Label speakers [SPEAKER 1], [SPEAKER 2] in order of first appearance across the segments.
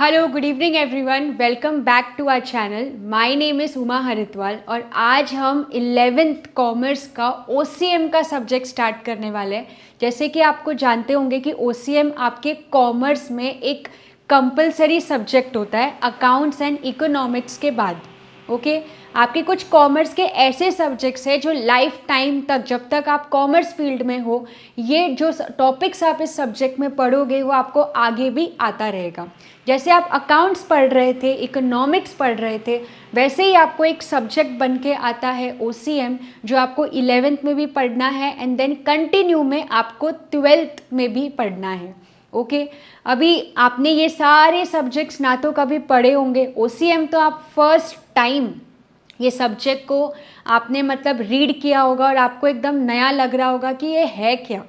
[SPEAKER 1] Hello good evening everyone, welcome back to our channel. My name is Uma Haridwal और आज हम 11th commerce का OCM का सब्जेक्ट स्टार्ट करने वाले हैं। जैसे कि आपको जानते होंगे कि ओसीएम आपके कॉमर्स में एक कंपलसरी सब्जेक्ट होता है अकाउंट्स एंड इकोनॉमिक्स के बाद। ओके आपके कुछ कॉमर्स के ऐसे सब्जेक्ट्स हैं जो लाइफ टाइम तक, जब तक आप कॉमर्स फील्ड में हो, ये जो टॉपिक्स आप इस सब्जेक्ट में पढ़ोगे वो आपको आगे भी आता रहेगा। जैसे आप अकाउंट्स पढ़ रहे थे, इकोनॉमिक्स पढ़ रहे थे, वैसे ही आपको एक सब्जेक्ट बन के आता है ओसीएम, जो आपको 11th में भी पढ़ना है एंड देन कंटिन्यू में आपको 12th में भी पढ़ना है। ओके अभी आपने ये सारे सब्जेक्ट्स ना तो कभी पढ़े होंगे, ओसीएम तो आप फर्स्ट टाइम ये सब्जेक्ट को आपने मतलब रीड किया होगा और आपको एकदम नया लग रहा होगा कि ये है क्या।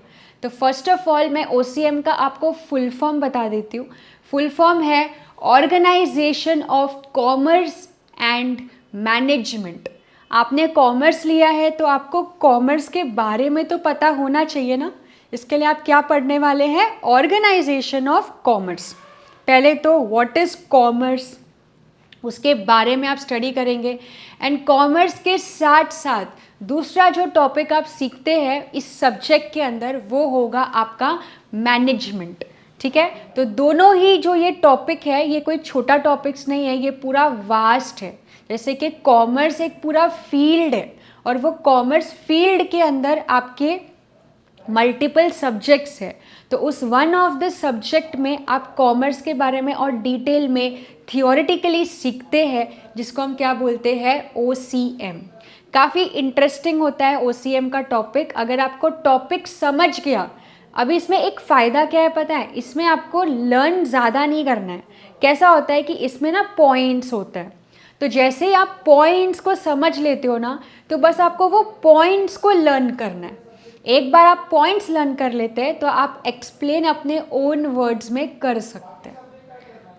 [SPEAKER 1] तो फर्स्ट ऑफ ऑल मैं ओसीएम का आपको फुल फॉर्म बता देती हूँ। फुल फॉर्म है organisation of commerce and management. आपने कॉमर्स लिया है तो आपको कॉमर्स के बारे में तो पता होना चाहिए ना। इसके लिए आप क्या पढ़ने वाले हैं? Organisation of commerce. पहले तो व्हाट इज़ कॉमर्स, उसके बारे में आप स्टडी करेंगे। एंड कॉमर्स के साथ साथ दूसरा जो टॉपिक आप सीखते हैं इस सब्जेक्ट के अंदर वो होगा आपका मैनेजमेंट। ठीक है, तो दोनों ही जो ये टॉपिक है ये कोई छोटा टॉपिक्स नहीं है, ये पूरा वास्ट है। जैसे कि कॉमर्स एक पूरा फील्ड है और वो कॉमर्स फील्ड के अंदर आपके मल्टीपल सब्जेक्ट्स है। तो उस वन ऑफ द सब्जेक्ट में आप कॉमर्स के बारे में और डिटेल में थियोरेटिकली सीखते हैं, जिसको हम क्या बोलते हैं? ओसीएम। काफ़ी इंटरेस्टिंग होता है ओसीएम का टॉपिक, अगर आपको टॉपिक समझ गया। अभी इसमें एक फ़ायदा क्या है पता है? इसमें आपको लर्न ज़्यादा नहीं करना है। कैसा होता है कि इसमें ना पॉइंट्स होता है, तो जैसे ही आप पॉइंट्स को समझ लेते हो ना, तो बस आपको वो पॉइंट्स को लर्न करना है। एक बार आप पॉइंट्स लर्न कर लेते हैं तो आप एक्सप्लेन अपने ओन वर्ड्स में कर सकते हैं।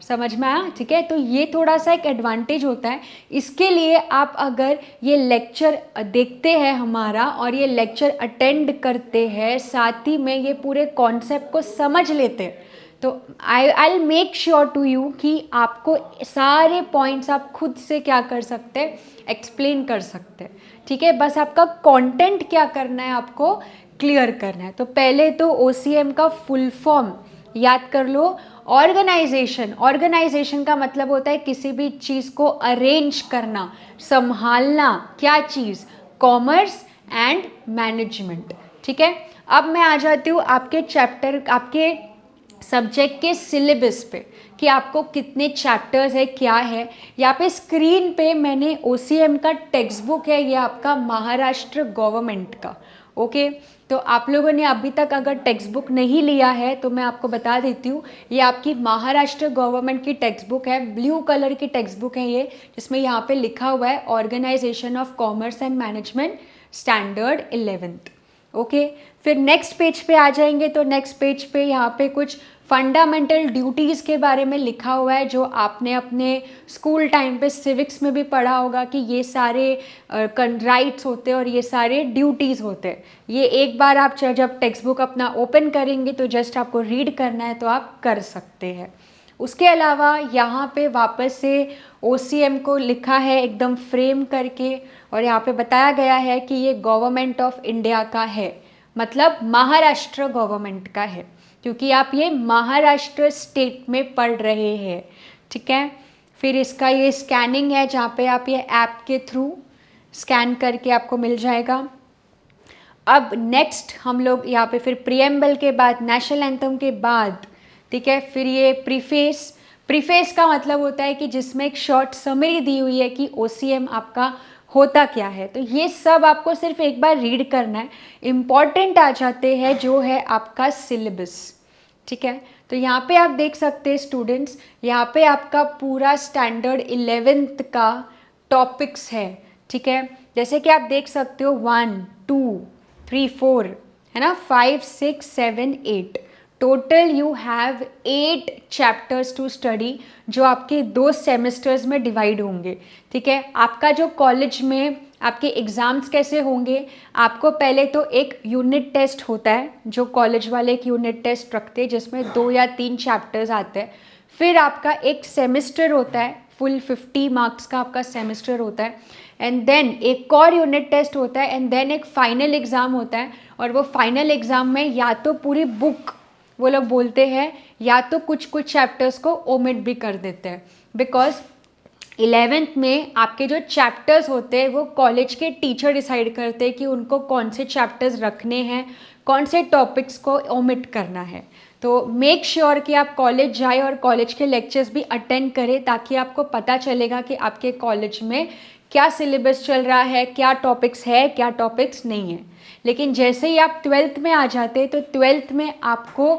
[SPEAKER 1] समझ में आया? ठीक है, तो ये थोड़ा सा एक एडवांटेज होता है। इसके लिए आप अगर ये लेक्चर देखते हैं हमारा और ये लेक्चर अटेंड करते हैं, साथ ही में ये पूरे कॉन्सेप्ट को समझ लेते हैं, तो I make sure to you कि आपको सारे पॉइंट्स आप खुद से क्या कर सकते हैं? एक्सप्लेन कर सकते हैं। ठीक है, बस आपका कंटेंट क्या करना है, आपको क्लियर करना है। तो पहले तो ओसीएम का फुल फॉर्म याद कर लो। ऑर्गेनाइजेशन, ऑर्गेनाइजेशन का मतलब होता है किसी भी चीज़ को अरेंज करना, संभालना। क्या चीज़? Commerce and management. ठीक है, अब मैं आ जाती हूँ आपके चैप्टर, आपके सब्जेक्ट के सिलेबस पे कि आपको कितने चैप्टर्स है, क्या है। यहाँ पे स्क्रीन पे मैंने ओसीएम का टेक्स्ट बुक है, ये आपका महाराष्ट्र गवर्नमेंट का। ओके, तो आप लोगों ने अभी तक अगर टेक्स्ट बुक नहीं लिया है तो मैं आपको बता देती हूँ, ये आपकी महाराष्ट्र गवर्नमेंट की टेक्स्ट बुक है। ब्लू कलर की टेक्स्ट बुक है ये, जिसमें यहाँ पे लिखा हुआ है organisation of commerce and management standard 11th। Okay, फिर नेक्स्ट पेज पे आ जाएंगे तो नेक्स्ट पेज पे यहाँ पे कुछ फंडामेंटल ड्यूटीज़ के बारे में लिखा हुआ है, जो आपने अपने स्कूल टाइम पे सिविक्स में भी पढ़ा होगा कि ये सारे राइट्स होते हैं और ये सारे ड्यूटीज़ होते हैं। ये एक बार आप जब टेक्स्ट बुक अपना ओपन करेंगे तो जस्ट आपको रीड करना है, तो आप कर सकते हैं। उसके अलावा यहाँ पे वापस से ओसीएम को लिखा है एकदम फ्रेम करके, और यहाँ पे बताया गया है कि ये गवर्नमेंट ऑफ इंडिया का है, मतलब महाराष्ट्र गवर्नमेंट का है, क्योंकि आप ये महाराष्ट्र स्टेट में पढ़ रहे हैं। ठीक है, फिर इसका ये स्कैनिंग है, जहाँ पे आप ये ऐप के थ्रू स्कैन करके आपको मिल जाएगा। अब नेक्स्ट हम लोग यहाँ पे फिर प्रीएम्बल के बाद, नेशनल एंथम के बाद, ठीक है, फिर ये प्रीफेस। प्रीफेस का मतलब होता है कि जिसमें एक शॉर्ट समरी दी हुई है कि ओसीएम आपका होता क्या है। तो ये सब आपको सिर्फ एक बार रीड करना है। इम्पॉर्टेंट आ जाते हैं जो है आपका सिलेबस। ठीक है, तो यहाँ पे आप देख सकते हैं स्टूडेंट्स, यहाँ पे आपका पूरा स्टैंडर्ड 11th का टॉपिक्स है। ठीक है, जैसे कि आप देख सकते हो 1 2 3 4 है ना, 5 6 7 8, total you have 8 chapters to study, जो आपके 2 सेमेस्टर्स में डिवाइड होंगे। ठीक है, आपका जो कॉलेज में आपके एग्ज़ाम्स कैसे होंगे, आपको पहले तो एक यूनिट टेस्ट होता है, जो कॉलेज वाले एक यूनिट टेस्ट रखते हैं जिसमें 2 या 3 चैप्टर्स आते हैं। फिर आपका एक सेमेस्टर होता है, फुल 50 मार्क्स का आपका सेमेस्टर होता है, एंड देन एक और यूनिट टेस्ट होता है, एंड देन एक फाइनल एग्ज़ाम होता है। और वो फाइनल एग्ज़ाम में या तो पूरी बुक वो लोग बोलते हैं या तो कुछ कुछ चैप्टर्स को ओमिट भी कर देते हैं, बिकॉज 11th में आपके जो चैप्टर्स होते हैं वो कॉलेज के टीचर डिसाइड करते हैं कि उनको कौन से चैप्टर्स रखने हैं, कौन से टॉपिक्स को ओमिट करना है। तो मेक श्योर कि आप कॉलेज जाए और कॉलेज के लेक्चर्स भी अटेंड करें, ताकि आपको पता चलेगा कि आपके कॉलेज में क्या सिलेबस चल रहा है, क्या टॉपिक्स है, क्या टॉपिक्स नहीं है। लेकिन जैसे ही आप 12th में आ जाते हैं तो 12th में आपको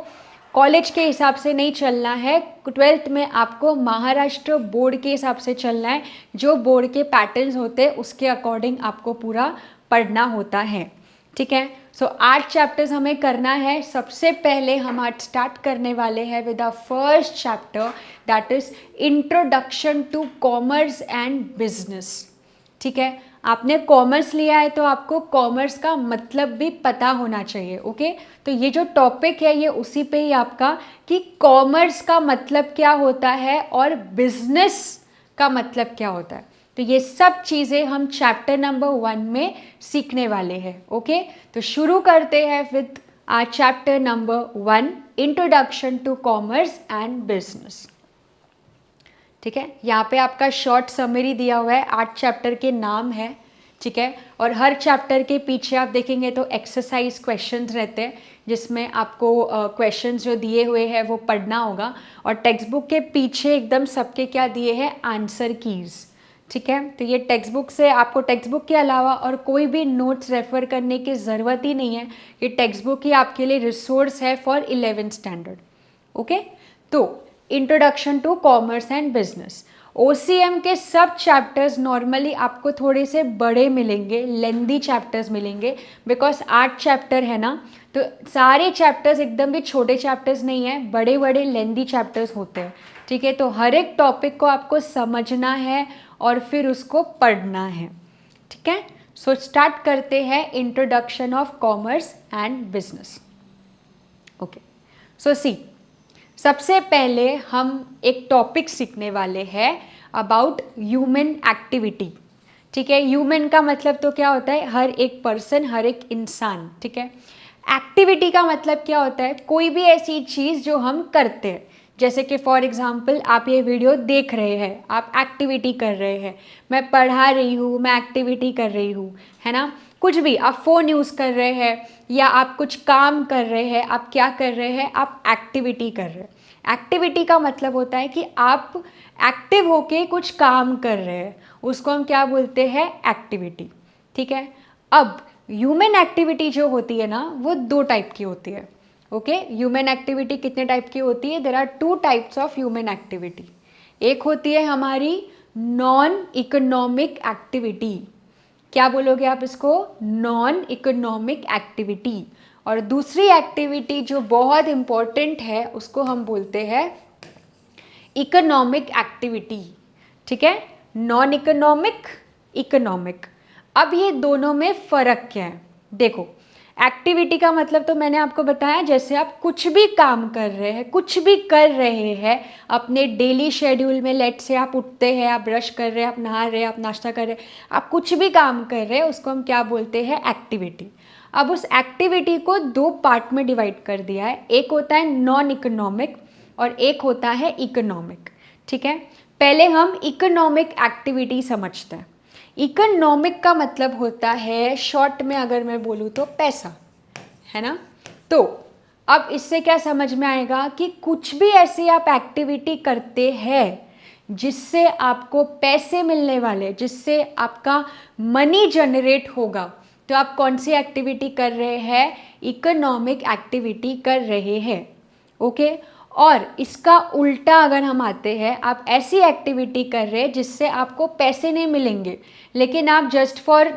[SPEAKER 1] कॉलेज के हिसाब से नहीं चलना है, 12th में आपको महाराष्ट्र बोर्ड के हिसाब से चलना है। जो बोर्ड के पैटर्न्स होते हैं उसके अकॉर्डिंग आपको पूरा पढ़ना होता है, ठीक है। सो 8 चैप्टर्स हमें करना है। सबसे पहले हम आज स्टार्ट करने वाले हैं with the first chapter, that is introduction to commerce and business, ठीक है। आपने कॉमर्स लिया है तो आपको कॉमर्स का मतलब भी पता होना चाहिए, ओके। तो ये जो टॉपिक है ये उसी पे ही आपका कि कॉमर्स का मतलब क्या होता है और बिजनेस का मतलब क्या होता है। तो ये सब चीज़ें हम चैप्टर नंबर 1 में सीखने वाले हैं, ओके। तो शुरू करते हैं with our chapter number 1, introduction to commerce and business, ठीक है। यहाँ पे आपका शॉर्ट समरी दिया हुआ है, 8 चैप्टर के नाम है, ठीक है। और हर चैप्टर के पीछे आप देखेंगे तो एक्सरसाइज क्वेश्चंस रहते हैं, जिसमें आपको क्वेश्चंस जो दिए हुए हैं वो पढ़ना होगा। और टेक्स्ट बुक के पीछे एकदम सबके क्या दिए हैं, आंसर कीज़, ठीक है। तो ये टेक्स्ट बुक से आपको टेक्स्ट बुक के अलावा और कोई भी नोट्स रेफ़र करने की ज़रूरत ही नहीं है। ये टेक्स्ट बुक ही आपके लिए रिसोर्स है फॉर 11th स्टैंडर्ड, ओके। तो introduction to commerce and business, OCM के सब चैप्टर्स नॉर्मली आपको थोड़े से बड़े मिलेंगे, लेंदी चैप्टर्स मिलेंगे, बिकॉज 8 चैप्टर है ना, तो सारे चैप्टर्स एकदम भी छोटे चैप्टर्स नहीं है, बड़े बड़े लेंदी चैप्टर्स होते हैं, ठीक है। तो हर एक टॉपिक को आपको समझना है और फिर उसको पढ़ना है, ठीक है। सो स्टार्ट करते हैं introduction of commerce and business, okay. So see, सबसे पहले हम एक टॉपिक सीखने वाले हैं अबाउट ह्यूमन एक्टिविटी, ठीक है। ह्यूमन का मतलब तो क्या होता है, हर एक पर्सन, हर एक इंसान, ठीक है। एक्टिविटी का मतलब क्या होता है, कोई भी ऐसी चीज़ जो हम करते हैं, जैसे कि फॉर एग्जांपल आप ये वीडियो देख रहे हैं, आप एक्टिविटी कर रहे हैं, मैं पढ़ा रही हूँ, मैं एक्टिविटी कर रही हूँ, है ना। कुछ भी, आप फ़ोन यूज़ कर रहे हैं या आप कुछ काम कर रहे हैं, आप क्या कर रहे हैं, आप एक्टिविटी कर रहे हैं। एक्टिविटी का मतलब होता है कि आप एक्टिव होके कुछ काम कर रहे हैं, उसको हम क्या बोलते हैं, एक्टिविटी, ठीक है। अब ह्यूमन एक्टिविटी जो होती है ना, वो 2 टाइप की होती है, ओके। ह्यूमन एक्टिविटी कितने टाइप की होती है, there are 2 types of human activity. एक होती है हमारी नॉन इकोनॉमिक एक्टिविटी, क्या बोलोगे आप इसको, नॉन इकोनॉमिक एक्टिविटी। और दूसरी एक्टिविटी जो बहुत इम्पॉर्टेंट है उसको हम बोलते हैं इकोनॉमिक एक्टिविटी, ठीक है। Non economic, economic. अब ये दोनों में फ़र्क क्या है, देखो। एक्टिविटी का मतलब तो मैंने आपको बताया, जैसे आप कुछ भी काम कर रहे हैं, कुछ भी कर रहे हैं अपने डेली शेड्यूल में, लेट से आप उठते हैं, आप ब्रश कर रहे हैं, आप नहा रहे हैं, आप नाश्ता कर रहे हैं, आप कुछ भी काम कर रहे हैं, उसको हम क्या बोलते हैं, एक्टिविटी। अब उस एक्टिविटी को 2 पार्ट में डिवाइड कर दिया है, एक होता है नॉन इकोनॉमिक और एक होता है इकोनॉमिक, ठीक है। पहले हम इकोनॉमिक एक्टिविटी समझते हैं। इकोनॉमिक का मतलब होता है, शॉर्ट में अगर मैं बोलूँ तो पैसा, है ना। तो अब इससे क्या समझ में आएगा कि कुछ भी ऐसी आप एक्टिविटी करते हैं जिससे आपको पैसे मिलने वाले, जिससे आपका मनी जनरेट होगा, तो आप कौन सी एक्टिविटी कर रहे हैं, इकोनॉमिक एक्टिविटी कर रहे हैं, ओके। और इसका उल्टा अगर हम आते हैं, आप ऐसी एक्टिविटी कर रहे हैं जिससे आपको पैसे नहीं मिलेंगे, लेकिन आप just for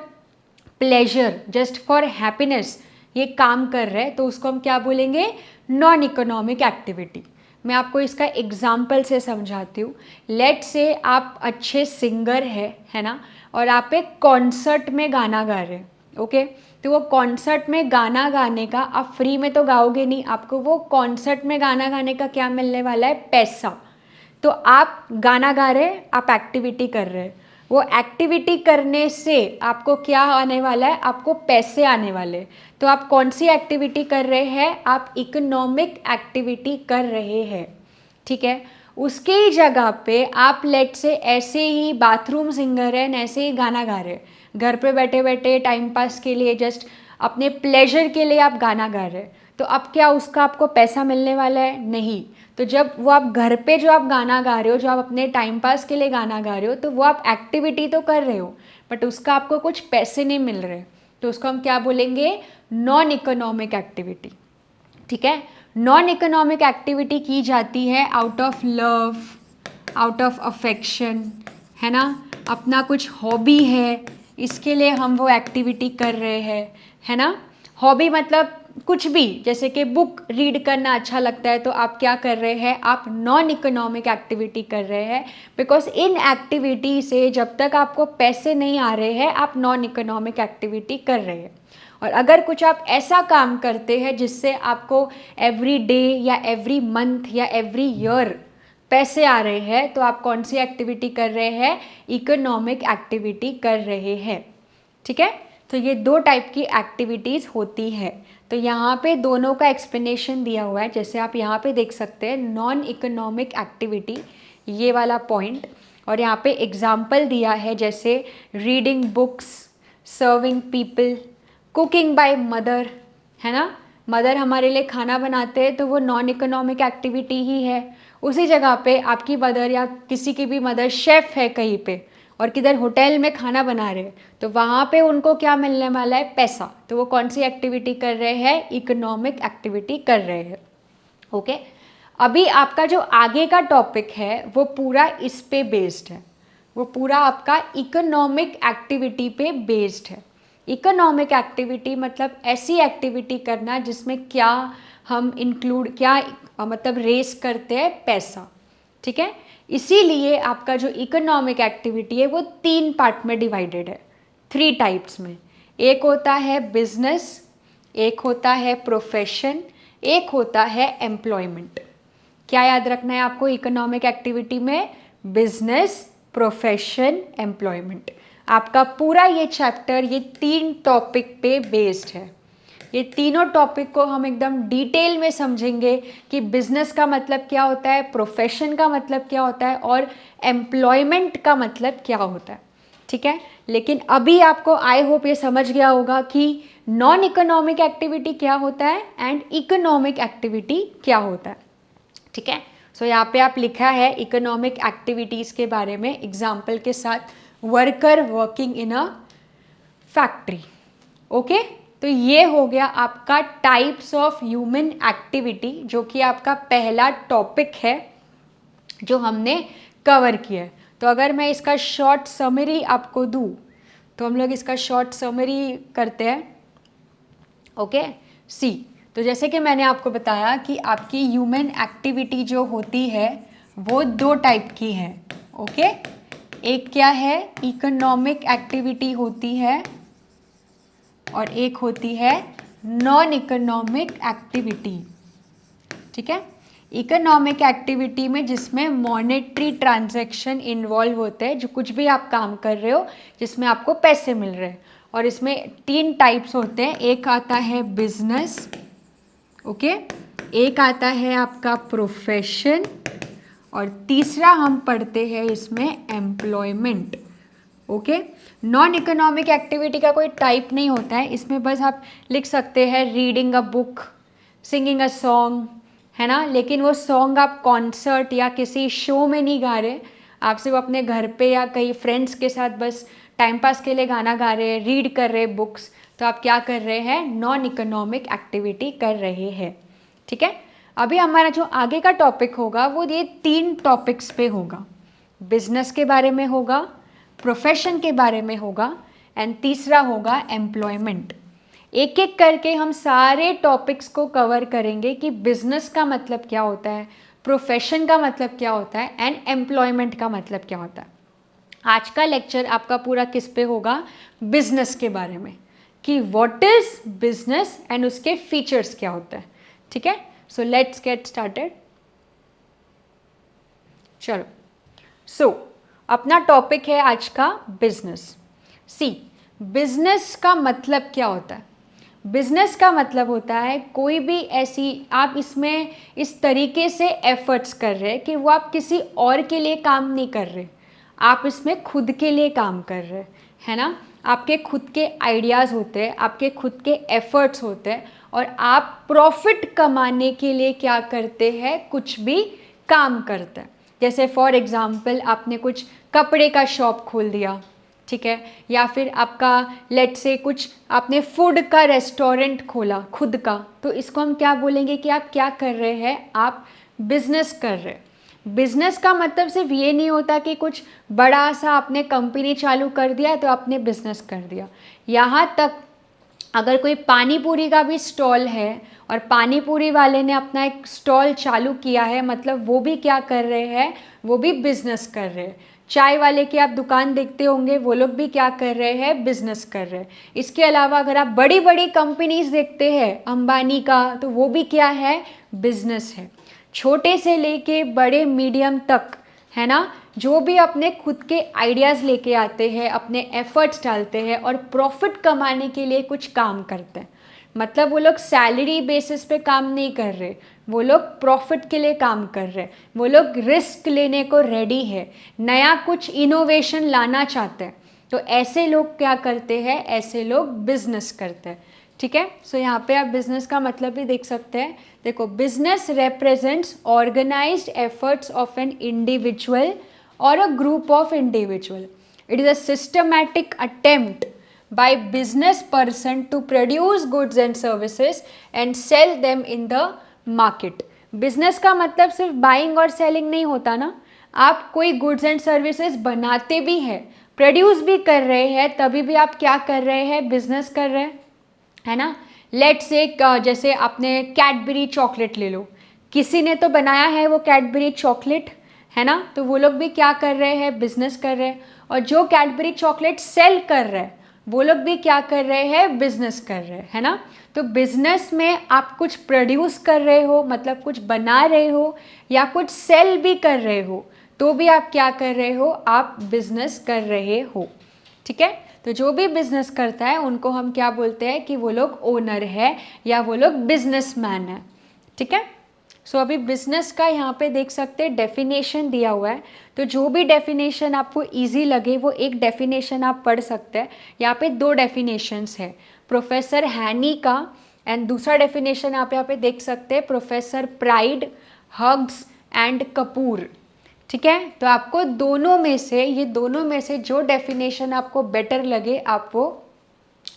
[SPEAKER 1] pleasure, just for happiness ये काम कर रहे हैं, तो उसको हम क्या बोलेंगे, नॉन इकोनॉमिक एक्टिविटी। मैं आपको इसका एग्जाम्पल से समझाती हूँ। लेट से आप अच्छे सिंगर है ना, और आप एक कॉन्सर्ट में गाना गा रहे हैं, ओके। तो वो कॉन्सर्ट में गाना गाने का आप फ्री में तो गाओगे नहीं, आपको वो कॉन्सर्ट में गाना गाने का क्या मिलने वाला है, पैसा। तो आप गाना गा रहे, आप एक्टिविटी कर रहे, वो एक्टिविटी करने से आपको क्या आने वाला है, आपको पैसे आने वाले। तो आप कौन सी एक्टिविटी कर रहे हैं, आप इकोनॉमिक एक्टिविटी कर रहे हैं, ठीक है। उसके ही जगह पे आप लेट से ऐसे ही बाथरूम सिंगर हैं, ऐसे ही गाना गा रहे, घर पे बैठे बैठे टाइम पास के लिए, जस्ट अपने प्लेजर के लिए आप गाना गा रहे, तो अब क्या उसका आपको पैसा मिलने वाला है? नहीं। तो जब वो आप घर पे जो आप गाना गा रहे हो, जो आप अपने टाइम पास के लिए गाना गा रहे हो, तो वो आप एक्टिविटी तो कर रहे हो बट उसका आपको कुछ पैसे नहीं मिल रहे, तो उसको हम क्या बोलेंगे? नॉन इकोनॉमिक एक्टिविटी, ठीक है। नॉन इकोनॉमिक एक्टिविटी की जाती है out of love, out of affection, है ना, अपना कुछ हॉबी है, इसके लिए हम वो एक्टिविटी कर रहे हैं, है ना। हॉबी मतलब कुछ भी, जैसे कि बुक रीड करना अच्छा लगता है, तो आप क्या कर रहे हैं? आप नॉन इकोनॉमिक एक्टिविटी कर रहे हैं, बिकॉज इन एक्टिविटी से जब तक आपको पैसे नहीं आ रहे हैं, आप नॉन इकोनॉमिक एक्टिविटी कर रहे हैं। और अगर कुछ आप ऐसा काम करते हैं जिससे आपको एवरी डे या एवरी मंथ या एवरी ईयर पैसे आ रहे हैं, तो आप कौन सी एक्टिविटी कर रहे हैं? इकोनॉमिक एक्टिविटी कर रहे हैं, ठीक है। तो ये दो टाइप की एक्टिविटीज़ होती है। तो यहाँ पे दोनों का एक्सप्लेनेशन दिया हुआ है, जैसे आप यहाँ पे देख सकते हैं नॉन इकोनॉमिक एक्टिविटी, ये वाला पॉइंट, और यहाँ पे एग्जाम्पल दिया है जैसे reading books, serving people, cooking by mother, है ना। मदर हमारे लिए खाना बनाते हैं, तो वो नॉन इकोनॉमिक एक्टिविटी ही है। उसी जगह पे आपकी मदर या किसी की भी मदर शेफ़ है कहीं पे और किधर होटल में खाना बना रहे हैं, तो वहाँ पे उनको क्या मिलने वाला है? पैसा। तो वो कौन सी एक्टिविटी कर रहे हैं? इकोनॉमिक एक्टिविटी कर रहे हैं, ओके। अभी आपका जो आगे का टॉपिक है वो पूरा इस पे बेस्ड है, वो पूरा आपका इकोनॉमिक एक्टिविटी पे बेस्ड है। इकोनॉमिक एक्टिविटी मतलब ऐसी एक्टिविटी करना जिसमें क्या हम इंक्लूड, क्या मतलब रेस करते हैं? पैसा, ठीक है। इसीलिए आपका जो इकोनॉमिक एक्टिविटी है वो 3 पार्ट में डिवाइडेड है, 3 टाइप्स में। एक होता है बिजनेस, एक होता है प्रोफेशन, एक होता है एम्प्लॉयमेंट। क्या याद रखना है आपको इकोनॉमिक एक्टिविटी में? Business, profession, employment. आपका पूरा ये चैप्टर ये 3 टॉपिक पे बेस्ड है। ये तीनों टॉपिक को हम एकदम डिटेल में समझेंगे कि बिजनेस का मतलब क्या होता है, प्रोफेशन का मतलब क्या होता है और एम्प्लॉयमेंट का मतलब क्या होता है, ठीक है। लेकिन अभी आपको आई होप ये समझ गया होगा कि नॉन इकोनॉमिक एक्टिविटी क्या होता है एंड इकोनॉमिक एक्टिविटी क्या होता है, ठीक है। सो यहाँ पे आप लिखा है इकोनॉमिक एक्टिविटीज़ के बारे में एग्जाम्पल के साथ, worker working in a factory, okay. तो ये हो गया आपका टाइप्स ऑफ ह्यूमन एक्टिविटी, जो कि आपका पहला टॉपिक है जो हमने कवर किया है। तो अगर मैं इसका शॉर्ट समरी आपको दूँ, तो हम लोग इसका शॉर्ट समरी करते हैं, ओके। सी, तो जैसे कि मैंने आपको बताया कि आपकी ह्यूमन एक्टिविटी जो होती है वो 2 टाइप की है, ओके। एक क्या है? इकोनॉमिक एक्टिविटी होती है और एक होती है नॉन इकोनॉमिक एक्टिविटी, ठीक है। इकोनॉमिक एक्टिविटी में जिसमें मॉनेटरी ट्रांजैक्शन इन्वॉल्व होते हैं, जो कुछ भी आप काम कर रहे हो जिसमें आपको पैसे मिल रहे हैं, और इसमें 3 टाइप्स होते हैं। एक आता है बिजनेस, ओके, एक आता है आपका प्रोफेशन, और तीसरा हम पढ़ते हैं इसमें employment, okay. Non economic activity का कोई टाइप नहीं होता है, इसमें बस आप लिख सकते हैं reading a book, singing a song, है ना। लेकिन वो सॉन्ग आप कॉन्सर्ट या किसी शो में नहीं गा रहे, आप सिर्फ अपने घर पे या कहीं फ्रेंड्स के साथ बस टाइम पास के लिए गाना गा रहे हैं, रीड कर रहे हैं बुक्स, तो आप क्या कर रहे हैं? नॉन इकोनॉमिक एक्टिविटी कर रहे हैं, ठीक है। अभी हमारा जो आगे का टॉपिक होगा वो ये 3 टॉपिक्स पे होगा। बिजनेस के बारे में होगा, प्रोफेशन के बारे में होगा, एंड तीसरा होगा एम्प्लॉयमेंट। एक एक करके हम सारे टॉपिक्स को कवर करेंगे कि बिजनेस का मतलब क्या होता है, प्रोफेशन का मतलब क्या होता है एंड एम्प्लॉयमेंट का मतलब क्या होता है। आज का लेक्चर आपका पूरा किस पे होगा? बिजनेस के बारे में, कि व्हाट इज बिजनेस एंड उसके फीचर्स क्या होता है, ठीक है। So let's get started. चलो, सो अपना टॉपिक है आज का बिजनेस। सी, बिजनेस का मतलब क्या होता है? बिजनेस का मतलब होता है कोई भी ऐसी, आप इसमें इस तरीके से एफर्ट्स कर रहे हैं कि वो आप किसी और के लिए काम नहीं कर रहे, आप इसमें खुद के लिए काम कर रहे हैं, है ना। आपके खुद के आइडियाज़ होते हैं, आपके खुद के एफर्ट्स होते हैं, और आप प्रॉफिट कमाने के लिए क्या करते हैं? कुछ भी काम करते हैं। जैसे फॉर एग्ज़ाम्पल आपने कुछ कपड़े का शॉप खोल दिया, ठीक है, या फिर आपका लेट से कुछ आपने फूड का रेस्टोरेंट खोला खुद का, तो इसको हम क्या बोलेंगे कि आप क्या कर रहे हैं? आप बिजनेस कर रहे हैं। बिजनेस का मतलब सिर्फ ये नहीं होता कि कुछ बड़ा सा आपने कंपनी चालू कर दिया तो आपने बिजनेस कर दिया। यहाँ तक अगर कोई पानी पूरी का भी स्टॉल है और पानी पूरी वाले ने अपना एक स्टॉल चालू किया है, मतलब वो भी क्या कर रहे हैं? वो भी बिजनेस कर रहे हैं। चाय वाले की आप दुकान देखते होंगे, वो लोग भी क्या कर रहे हैं? बिजनेस कर रहे हैं। इसके अलावा अगर आप बड़ी बड़ी कंपनीज देखते हैं अंबानी का, तो वो भी क्या है? बिजनेस है। छोटे से लेके बड़े मीडियम तक, है ना, जो भी अपने खुद के आइडियाज़ लेके आते हैं, अपने एफर्ट्स डालते हैं और प्रॉफिट कमाने के लिए कुछ काम करते हैं। मतलब वो लोग सैलरी बेसिस पे काम नहीं कर रहे, वो लोग प्रॉफिट के लिए काम कर रहे हैं, वो लोग रिस्क लेने को रेडी है, नया कुछ इनोवेशन लाना चाहते हैं। तो ऐसे लोग क्या करते हैं? ऐसे लोग बिजनेस करते हैं, ठीक है। सो यहाँ पे आप बिजनेस का मतलब भी देख सकते हैं। देखो, business represents organised efforts of an individual or a group of individual. It is a systematic attempt by business person to produce goods and services and sell them in the market. Business का मतलब सिर्फ buying और selling नहीं होता ना। आप कोई goods and services बनाते भी हैं, प्रोड्यूस भी कर रहे हैं, तभी भी आप क्या कर रहे हैं? बिजनेस कर रहे हैं, है ना। लेट्स से जैसे आपने कैडबरी चॉकलेट ले लो, किसी ने तो बनाया है वो कैडबरी चॉकलेट, है ना, तो वो लोग भी क्या कर रहे हैं? बिजनेस कर रहे हैं। और जो कैडबरी चॉकलेट सेल कर रहे हैं, वो लोग भी क्या कर रहे हैं? बिजनेस कर रहे हैं, है ना। तो बिजनेस में आप कुछ प्रोड्यूस कर रहे हो, मतलब कुछ बना रहे हो, या कुछ सेल भी कर रहे हो, तो भी आप क्या कर रहे हो? आप बिजनेस कर रहे हो, ठीक है। तो जो भी बिजनेस करता है उनको हम क्या बोलते हैं? कि वो लोग ओनर है या वो लोग बिजनेसमैन है, ठीक है। सो अभी बिजनेस का यहाँ पे देख सकते हैं डेफिनेशन दिया हुआ है, तो जो भी डेफिनेशन आपको इजी लगे वो एक डेफिनेशन आप पढ़ सकते हैं। यहाँ पे 2 डेफिनेशंस है प्रोफेसर हैनी का, एंड दूसरा डेफिनेशन आप यहाँ पे देख सकते हैं professor Pride, Hughes and Kapoor, ठीक है। तो आपको दोनों में से, ये दोनों में से जो डेफिनेशन आपको बेटर लगे आप वो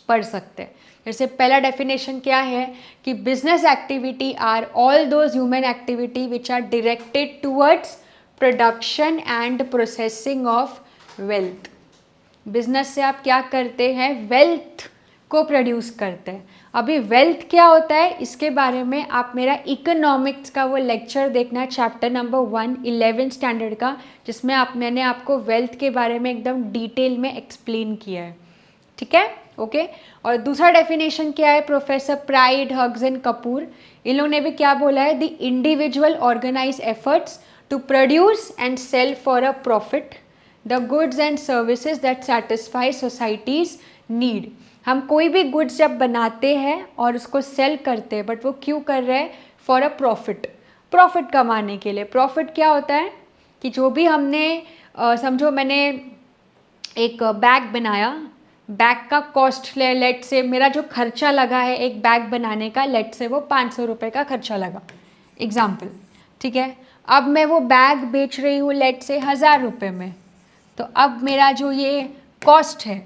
[SPEAKER 1] पढ़ सकते हैं। जैसे पहला डेफिनेशन क्या है कि business activity are all those human activity which are directed towards production and processing of wealth. Business से आप क्या करते हैं? वेल्थ को प्रोड्यूस करते हैं। अभी वेल्थ क्या होता है इसके बारे में आप मेरा इकोनॉमिक्स का वो लेक्चर देखना, चैप्टर नंबर 1 11 स्टैंडर्ड का, जिसमें मैंने आपको वेल्थ के बारे में एकदम डिटेल में एक्सप्लेन किया है, ठीक है, ओके। और दूसरा डेफिनेशन क्या है? Professor Pride, Hughes and Kapoor, इन लोगों ने भी क्या बोला है? The individual organize efforts to produce and sell for a profit the goods and services that satisfy society's need. हम कोई भी गुड्स जब बनाते हैं और उसको सेल करते हैं, बट वो क्यों कर रहे हैं? फॉर अ प्रॉफिट, प्रॉफिट कमाने के लिए। प्रॉफिट क्या होता है कि जो भी हमने समझो मैंने एक बैग बनाया, बैग का कॉस्ट लेट से मेरा जो खर्चा लगा है एक बैग बनाने का, लेट से वो 500 रुपये का खर्चा लगा, एग्जाम्पल, ठीक है। अब मैं वो बैग बेच रही हूँ लेट से 1000 रुपये में, तो अब मेरा जो ये कॉस्ट है,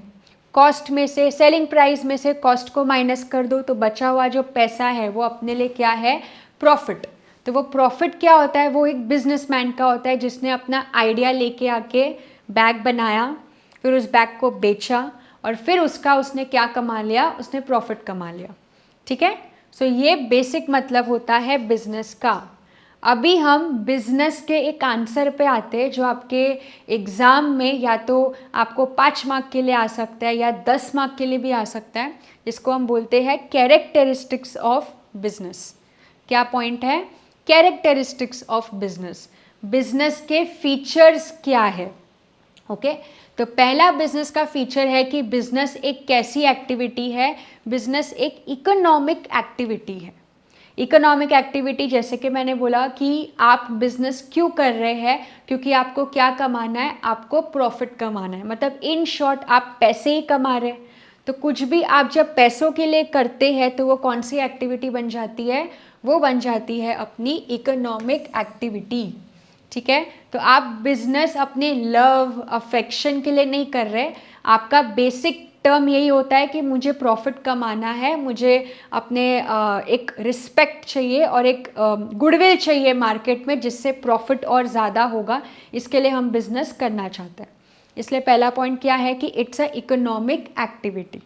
[SPEAKER 1] कॉस्ट में से, सेलिंग प्राइस में से कॉस्ट को माइनस कर दो, तो बचा हुआ जो पैसा है वो अपने लिए क्या है? प्रॉफिट। तो वो प्रॉफिट क्या होता है? वो एक बिजनेसमैन का होता है जिसने अपना आइडिया लेके आके बैग बनाया, फिर उस बैग को बेचा और फिर उसका उसने क्या कमा लिया? उसने प्रॉफिट कमा लिया, ठीक है। सो ये बेसिक मतलब होता है बिजनेस का। अभी हम बिजनेस के एक आंसर पे आते हैं जो आपके एग्ज़ाम में या तो आपको 5 मार्क के लिए आ सकता है या 10 मार्क के लिए भी आ सकता है, जिसको हम बोलते हैं कैरेक्टरिस्टिक्स ऑफ बिजनेस। क्या पॉइंट है? Characteristics of business. बिजनेस के फीचर्स क्या है। ओके तो पहला बिजनेस का फीचर है कि बिजनेस एक कैसी एक्टिविटी है, बिजनेस एक इकोनॉमिक एक्टिविटी है। इकोनॉमिक एक्टिविटी जैसे कि मैंने बोला कि आप बिजनेस क्यों कर रहे हैं, क्योंकि आपको क्या कमाना है, आपको प्रॉफिट कमाना है, मतलब इन शॉर्ट आप पैसे ही कमा रहे हैं। तो कुछ भी आप जब पैसों के लिए करते हैं तो वो कौन सी एक्टिविटी बन जाती है, वो बन जाती है अपनी इकोनॉमिक एक्टिविटी। ठीक है, तो आप बिजनेस अपने लव अफेक्शन के लिए नहीं कर रहे, आपका बेसिक टर्म यही होता है कि मुझे प्रॉफिट कमाना है, मुझे अपने एक रिस्पेक्ट चाहिए और एक गुडविल चाहिए मार्केट में, जिससे प्रॉफिट और ज़्यादा होगा, इसके लिए हम बिजनेस करना चाहते हैं। इसलिए पहला पॉइंट क्या है कि इट्स अ इकोनॉमिक एक्टिविटी।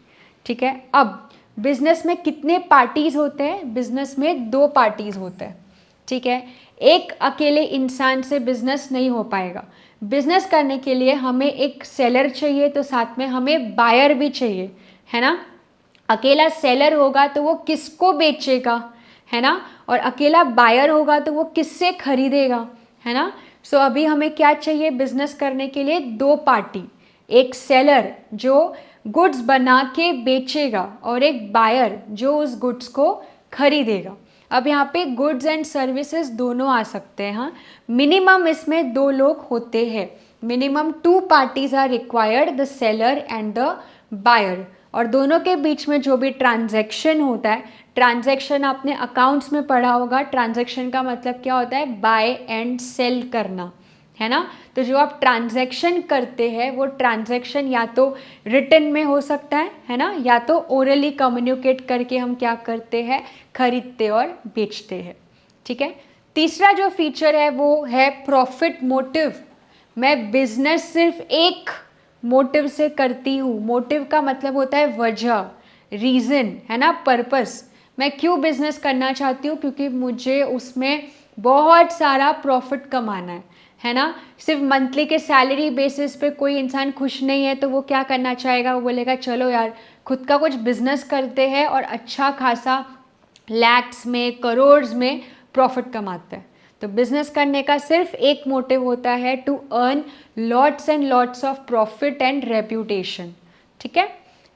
[SPEAKER 1] ठीक है, अब बिजनेस में कितने पार्टीज होते हैं, बिजनेस में 2 पार्टीज होते हैं। ठीक है, एक अकेले इंसान से बिजनेस नहीं हो पाएगा। बिजनेस करने के लिए हमें एक सेलर चाहिए, तो साथ में हमें बायर भी चाहिए, है ना। अकेला सेलर होगा तो वो किसको बेचेगा, है ना, और अकेला बायर होगा तो वो किससे खरीदेगा, है ना। सो अभी हमें क्या चाहिए बिजनेस करने के लिए, 2 पार्टी, एक सेलर जो गुड्स बना के बेचेगा और एक बायर जो उस गुड्स को खरीदेगा। अब यहाँ पे गुड्स एंड सर्विसेज दोनों आ सकते हैं। हाँ, मिनिमम इसमें 2 लोग होते हैं, minimum 2 parties are required, the seller and the buyer. और दोनों के बीच में जो भी ट्रांजैक्शन होता है, ट्रांजैक्शन आपने अकाउंट्स में पढ़ा होगा, ट्रांजैक्शन का मतलब क्या होता है, बाय एंड सेल करना, है ना। तो जो आप ट्रांजैक्शन करते हैं वो ट्रांजैक्शन या तो रिटन में हो सकता है ना, या तो ओरली कम्युनिकेट करके हम क्या करते हैं, खरीदते और बेचते हैं। ठीक है, तीसरा जो फीचर है वो है प्रॉफिट मोटिव। मैं बिजनेस सिर्फ एक मोटिव से करती हूँ, मोटिव का मतलब होता है वजह, रीज़न, है ना, पर्पस। मैं क्यों बिजनेस करना चाहती हूँ, क्योंकि मुझे उसमें बहुत सारा प्रॉफिट कमाना है ना। सिर्फ मंथली के सैलरी बेसिस पे कोई इंसान खुश नहीं है, तो वो क्या करना चाहेगा, वो बोलेगा चलो यार खुद का कुछ बिजनेस करते हैं और अच्छा खासा लैक्स में, करोड़्स में प्रॉफिट कमाते हैं। तो बिजनेस करने का सिर्फ एक मोटिव होता है, to earn lots and lots of profit and reputation. ठीक है,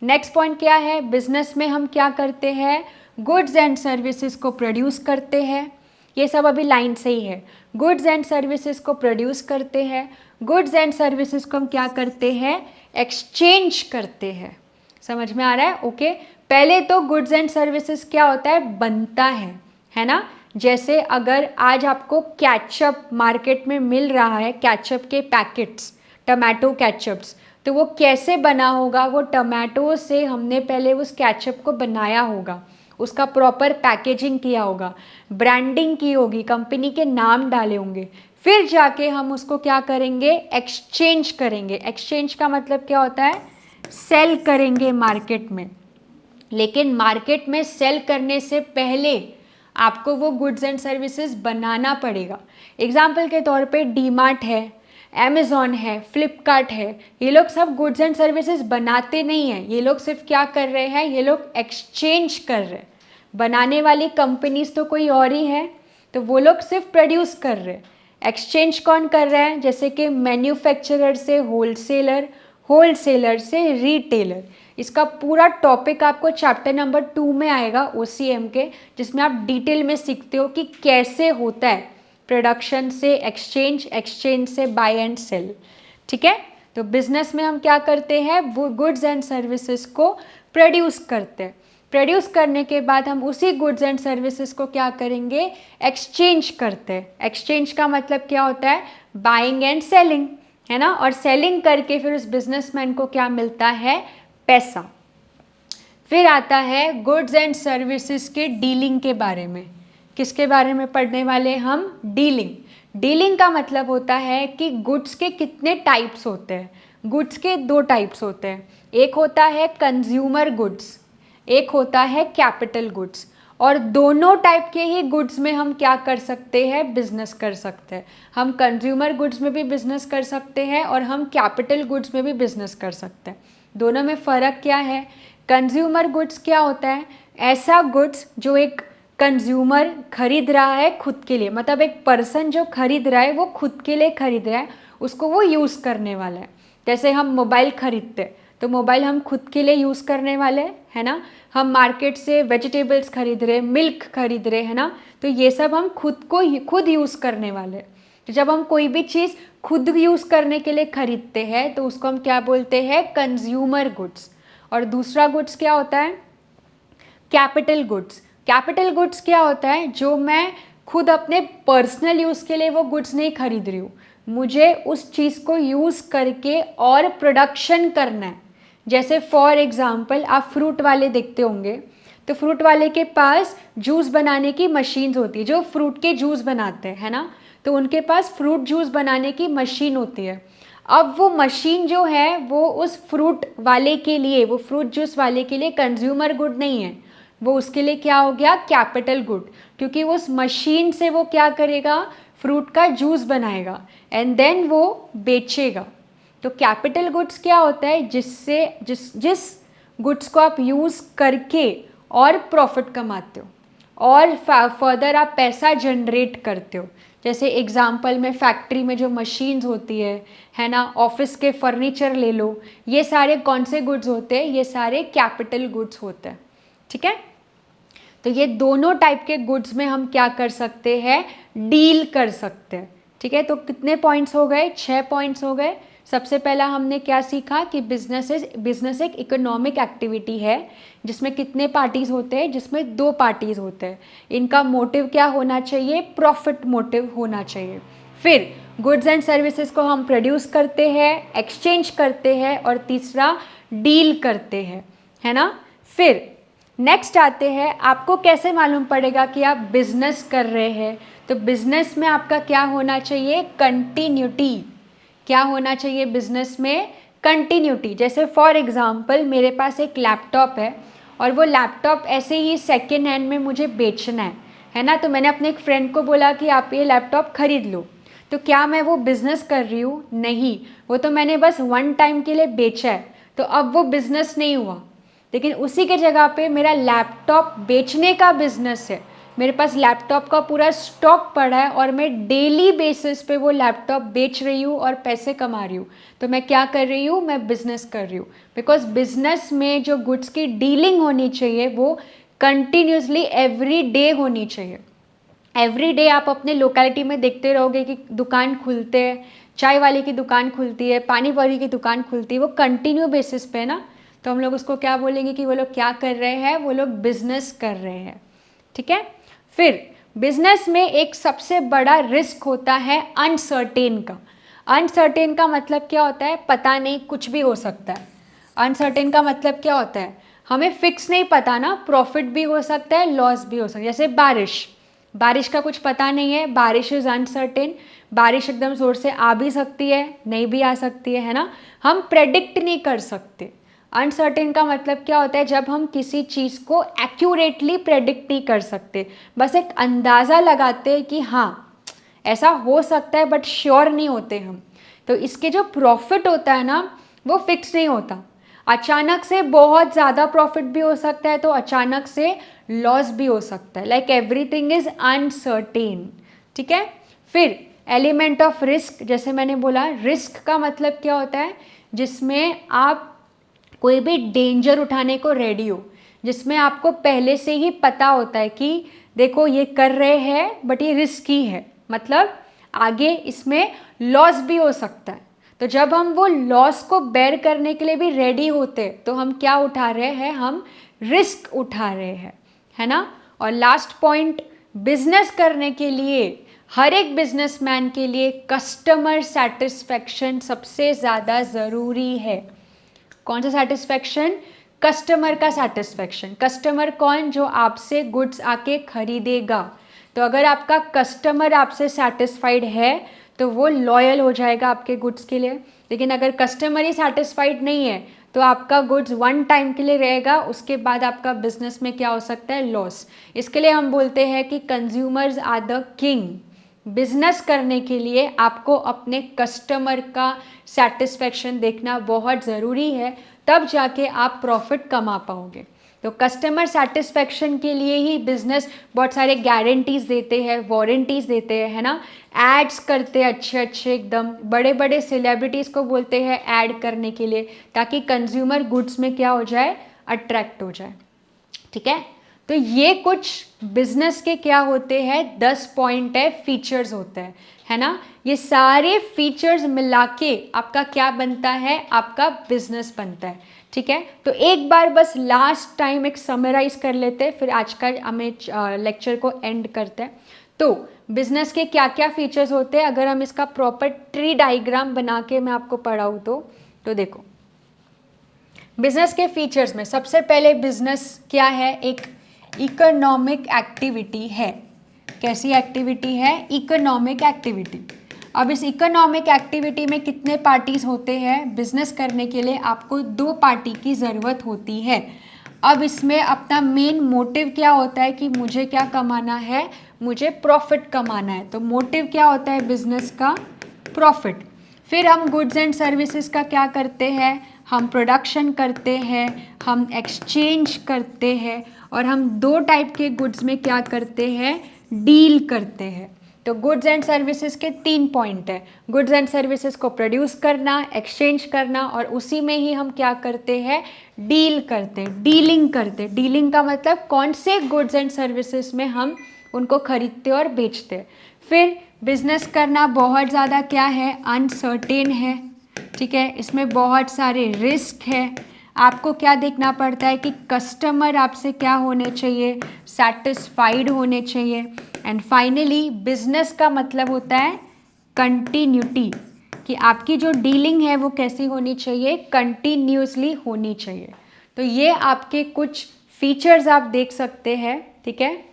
[SPEAKER 1] नेक्स्ट पॉइंट क्या है, बिजनेस में हम क्या करते हैं, गुड्स एंड सर्विसेज को प्रोड्यूस करते हैं। ये सब अभी लाइन से ही है, गुड्स एंड सर्विसेज को प्रोड्यूस करते हैं, गुड्स एंड सर्विसेज को हम क्या करते हैं, एक्सचेंज करते हैं। समझ में आ रहा है? ओके, पहले तो गुड्स एंड सर्विसेज क्या होता है, बनता है ना। जैसे अगर आज आपको केचप मार्केट में मिल रहा है, केचप के पैकेट्स, टमाटो केचप्स, तो वो कैसे बना होगा, वो टमाटो से हमने पहले उस केचप को बनाया होगा, उसका प्रॉपर पैकेजिंग किया होगा, ब्रांडिंग की होगी, कंपनी के नाम डाले होंगे, फिर जाके हम उसको क्या करेंगे, एक्सचेंज करेंगे। एक्सचेंज का मतलब क्या होता है, सेल करेंगे मार्केट में। लेकिन मार्केट में सेल करने से पहले आपको वो गुड्स एंड सर्विसेज बनाना पड़ेगा। एग्जाम्पल के तौर पे डीमार्ट है, अमेज़ॉन है, फ्लिपकार्ट है, ये लोग सब गुड्स एंड सर्विसेज बनाते नहीं हैं, ये लोग सिर्फ क्या कर रहे हैं, ये लोग एक्सचेंज कर रहे हैं। बनाने वाली कंपनीज तो कोई और ही है, तो वो लोग सिर्फ प्रोड्यूस कर रहे हैं। एक्सचेंज कौन कर रहा है, जैसे कि मैन्युफैक्चरर से होलसेलर, होलसेलर से रिटेलर। इसका पूरा टॉपिक आपको चैप्टर नंबर 2 में आएगा OCM के, जिसमें आप डिटेल में सीखते हो कि कैसे होता है प्रोडक्शन से एक्सचेंज, एक्सचेंज से बाय एंड सेल। ठीक है, तो बिजनेस में हम क्या करते हैं, वो गुड्स एंड सर्विसेज को प्रोड्यूस करते हैं। प्रोड्यूस करने के बाद हम उसी गुड्स एंड सर्विसेज को क्या करेंगे, एक्सचेंज करते हैं। एक्सचेंज का मतलब क्या होता है, बाइंग एंड सेलिंग, है ना। और सेलिंग करके फिर उस बिजनेसमैन को क्या मिलता है, पैसा। फिर आता है गुड्स एंड सर्विसेज के डीलिंग के बारे में। किसके बारे में पढ़ने वाले हम, डीलिंग। डीलिंग का मतलब होता है कि गुड्स के कितने टाइप्स होते हैं। गुड्स के 2 टाइप्स होते हैं, एक होता है कंज्यूमर गुड्स, एक होता है कैपिटल गुड्स। और दोनों टाइप के ही गुड्स में हम क्या कर सकते हैं, बिजनेस कर सकते हैं। हम कंज्यूमर गुड्स में भी बिजनेस कर सकते हैं और हम कैपिटल गुड्स में भी बिजनेस कर सकते हैं। दोनों में फ़र्क क्या है, कंज्यूमर गुड्स क्या होता है, ऐसा गुड्स जो एक कंज्यूमर खरीद रहा है खुद के लिए, मतलब एक पर्सन जो खरीद रहा है वो खुद के लिए खरीद रहा है, उसको वो यूज़ करने वाला है। जैसे हम मोबाइल खरीदते हैं तो मोबाइल हम खुद के लिए यूज़ करने वाले हैं, है ना। हम मार्केट से वेजिटेबल्स खरीद रहे, मिल्क खरीद रहे, है ना, तो ये सब हम खुद यूज़ करने वाले हैं। तो जब हम कोई भी चीज़ खुद यूज़ करने के लिए खरीदते हैं तो उसको हम क्या बोलते हैं, कंज्यूमर गुड्स। और दूसरा गुड्स क्या होता है, कैपिटल गुड्स। कैपिटल गुड्स क्या होता है, जो मैं खुद अपने पर्सनल यूज़ के लिए वो गुड्स नहीं खरीद रही हूँ, मुझे उस चीज़ को यूज़ करके और प्रोडक्शन करना है। जैसे फॉर एग्ज़ाम्पल आप फ्रूट वाले देखते होंगे, तो फ्रूट वाले के पास जूस बनाने की मशीन्स होती है, जो फ्रूट के जूस बनाते हैं, है ना, तो उनके पास फ्रूट जूस बनाने की मशीन होती है। अब वो मशीन जो है वो उस फ्रूट वाले के लिए, वो फ्रूट जूस वाले के लिए कंज्यूमर गुड नहीं है, वो उसके लिए क्या हो गया, कैपिटल गुड, क्योंकि उस मशीन से वो क्या करेगा, फ्रूट का जूस बनाएगा एंड देन वो बेचेगा। तो कैपिटल गुड्स क्या होता है, जिस गुड्स को आप यूज़ करके और प्रॉफिट कमाते हो और फर्दर आप पैसा जनरेट करते हो। जैसे एग्जाम्पल में फैक्ट्री में जो मशीन्स होती है ना, ऑफिस के फर्नीचर ले लो, ये सारे कौन से गुड्स होते हैं, ये सारे कैपिटल गुड्स होते हैं। ठीक है, तो ये दोनों टाइप के गुड्स में हम क्या कर सकते हैं, डील कर सकते हैं। ठीक है, तो कितने पॉइंट्स हो गए, 6 पॉइंट्स हो गए। सबसे पहला हमने क्या सीखा कि बिजनेस एक इकोनॉमिक एक्टिविटी है जिसमें कितने पार्टीज़ होते हैं, जिसमें 2 पार्टीज़ होते हैं। इनका मोटिव क्या होना चाहिए, प्रॉफिट मोटिव होना चाहिए। फिर गुड्स एंड सर्विसेज को हम प्रोड्यूस करते हैं, एक्सचेंज करते हैं, और तीसरा डील करते हैं, है ना। फिर नेक्स्ट आते हैं, आपको कैसे मालूम पड़ेगा कि आप बिजनेस कर रहे हैं, तो बिजनेस में आपका क्या होना चाहिए, कंटिन्यूटी। क्या होना चाहिए बिजनेस में, कंटिन्यूटी। जैसे फॉर एग्जांपल मेरे पास एक लैपटॉप है और वो लैपटॉप ऐसे ही सेकेंड हैंड में मुझे बेचना है ना, तो मैंने अपने एक फ्रेंड को बोला कि आप ये लैपटॉप खरीद लो, तो क्या मैं वो बिज़नेस कर रही हूँ, नहीं, वो तो मैंने बस वन टाइम के लिए बेचा है, तो अब वो बिज़नेस नहीं हुआ। लेकिन उसी के जगह पे मेरा लैपटॉप बेचने का बिजनेस है, मेरे पास लैपटॉप का पूरा स्टॉक पड़ा है और मैं डेली बेसिस पे वो लैपटॉप बेच रही हूँ और पैसे कमा रही हूँ, तो मैं क्या कर रही हूँ, मैं बिजनेस कर रही हूँ। बिकॉज बिजनेस में जो गुड्स की डीलिंग होनी चाहिए वो कंटिन्यूसली एवरी डे होनी चाहिए। एवरी डे आप अपने लोकेलिटी में देखते रहोगे कि दुकान खुलते हैं, चाय वाले की दुकान खुलती है, पानी वाली की दुकान खुलती है, वो कंटिन्यू बेसिस पे ना, तो हम लोग उसको क्या बोलेंगे कि वो लोग क्या कर रहे हैं, वो लोग बिजनेस कर रहे हैं। ठीक है, फिर बिजनेस में एक सबसे बड़ा रिस्क होता है अनसर्टेन का। अनसर्टेन का मतलब क्या होता है, पता नहीं, कुछ भी हो सकता है। अनसर्टेन का मतलब क्या होता है, हमें फिक्स नहीं पता ना, प्रॉफिट भी हो सकता है, लॉस भी हो सकता है। जैसे बारिश का कुछ पता नहीं है, बारिश इज़ अनसर्टेन, बारिश एकदम जोर से आ भी सकती है, नहीं भी आ सकती है ना, हम प्रेडिक्ट नहीं कर सकते। अनसर्टेन का मतलब क्या होता है, जब हम किसी चीज़ को एक्यूरेटली प्रेडिक्ट नहीं कर सकते, बस एक अंदाज़ा लगाते हैं कि हाँ ऐसा हो सकता है, बट श्योर नहीं होते हम। तो इसके जो प्रॉफिट होता है ना, वो फिक्स नहीं होता। अचानक से बहुत ज़्यादा प्रॉफिट भी हो सकता है, तो अचानक से लॉस भी हो सकता है। Like everything is uncertain. ठीक है, फिर एलिमेंट ऑफ रिस्क, जैसे मैंने बोला, रिस्क का मतलब क्या होता है, जिसमें आप कोई भी डेंजर उठाने को रेडी हो, जिसमें आपको पहले से ही पता होता है कि देखो ये कर रहे हैं बट ये रिस्की है, मतलब आगे इसमें लॉस भी हो सकता है। तो जब हम वो लॉस को बेयर करने के लिए भी रेडी होते तो हम क्या उठा रहे हैं, हम रिस्क उठा रहे हैं, है ना। और लास्ट पॉइंट, बिजनेस करने के लिए हर एक बिजनेसमैन के लिए कस्टमर सेटिस्फेक्शन सबसे ज़्यादा ज़रूरी है। कौन सा सेटिस्फेक्शन, कस्टमर का सेटिस्फेक्शन। कस्टमर कौन, जो आपसे गुड्स आके खरीदेगा। तो अगर आपका कस्टमर आपसे सेटिस्फाइड है तो वो लॉयल हो जाएगा आपके गुड्स के लिए। लेकिन अगर कस्टमर ही सेटिस्फाइड नहीं है तो आपका गुड्स वन टाइम के लिए रहेगा, उसके बाद आपका बिजनेस में क्या हो सकता है, लॉस। इसके लिए हम बोलते हैं कि consumers are the king. Business करने के लिए आपको अपने कस्टमर का सेटिस्फेक्शन देखना बहुत ज़रूरी है, तब जाके आप प्रॉफिट कमा पाओगे। तो कस्टमर सेटिस्फेक्शन के लिए ही बिजनेस बहुत सारे गारंटीज देते हैं, वारंटीज देते हैं, है ना। एड्स करते हैं अच्छे अच्छे, एकदम बड़े बड़े सेलिब्रिटीज़ को बोलते हैं ऐड करने के लिए, ताकि कंज्यूमर गुड्स में क्या हो जाए, अट्रैक्ट हो जाए। ठीक है, तो ये कुछ बिजनेस के क्या होते हैं, 10 पॉइंट है, फीचर्स होते हैं, है ना। ये सारे फीचर्स मिला के आपका क्या बनता है, आपका बिजनेस बनता है। ठीक है, तो एक बार बस लास्ट टाइम एक समराइज कर लेते हैं, फिर आज का हमें लेक्चर को एंड करते हैं। तो बिजनेस के क्या क्या फीचर्स होते हैं, अगर हम इसका प्रॉपर ट्री डायग्राम बना के मैं आपको पढ़ाऊँ तो देखो, बिजनेस के फीचर्स में सबसे पहले बिजनेस क्या है, एक इकोनॉमिक एक्टिविटी है। कैसी एक्टिविटी है, इकोनॉमिक एक्टिविटी। अब इस इकोनॉमिक एक्टिविटी में कितने पार्टीज होते हैं, बिजनेस करने के लिए आपको 2 पार्टी की ज़रूरत होती है। अब इसमें अपना मेन मोटिव क्या होता है कि मुझे क्या कमाना है, मुझे प्रॉफिट कमाना है। तो मोटिव क्या होता है बिजनेस का, प्रॉफिट। फिर हम गुड्स एंड सर्विसेज का क्या करते हैं, हम प्रोडक्शन करते हैं, हम एक्सचेंज करते हैं, और हम 2 टाइप के गुड्स में क्या करते हैं, डील करते हैं। तो गुड्स एंड सर्विसेज के 3 पॉइंट है, गुड्स एंड सर्विसेज को प्रोड्यूस करना, एक्सचेंज करना, और उसी में ही हम क्या करते हैं, डील करते हैं, डीलिंग करते हैं। डीलिंग का मतलब कौन से गुड्स एंड सर्विसेज में हम उनको खरीदते और बेचते हैं। फिर बिजनेस करना बहुत ज़्यादा क्या है, अनसर्टेन है। ठीक है, इसमें बहुत सारे रिस्क है। आपको क्या देखना पड़ता है कि कस्टमर आपसे क्या होने चाहिए, सेटिस्फाइड होने चाहिए। एंड फाइनली बिजनेस का मतलब होता है कंटिन्यूटी, कि आपकी जो डीलिंग है वो कैसी होनी चाहिए, कंटिन्यूसली होनी चाहिए। तो ये आपके कुछ फीचर्स आप देख सकते हैं। ठीक है,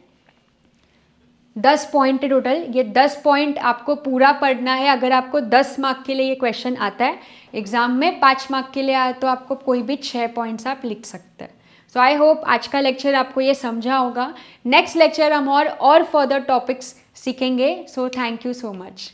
[SPEAKER 1] 10 पॉइंट टोटल, ये 10 पॉइंट आपको पूरा पढ़ना है। अगर आपको 10 मार्क के लिए ये क्वेश्चन आता है एग्जाम में, 5 मार्क के लिए आया तो आपको कोई भी 6 पॉइंट्स आप लिख सकते हैं। सो आई होप आज का लेक्चर आपको ये समझा होगा। नेक्स्ट लेक्चर हम और फर्दर टॉपिक्स सीखेंगे। So thank you so much.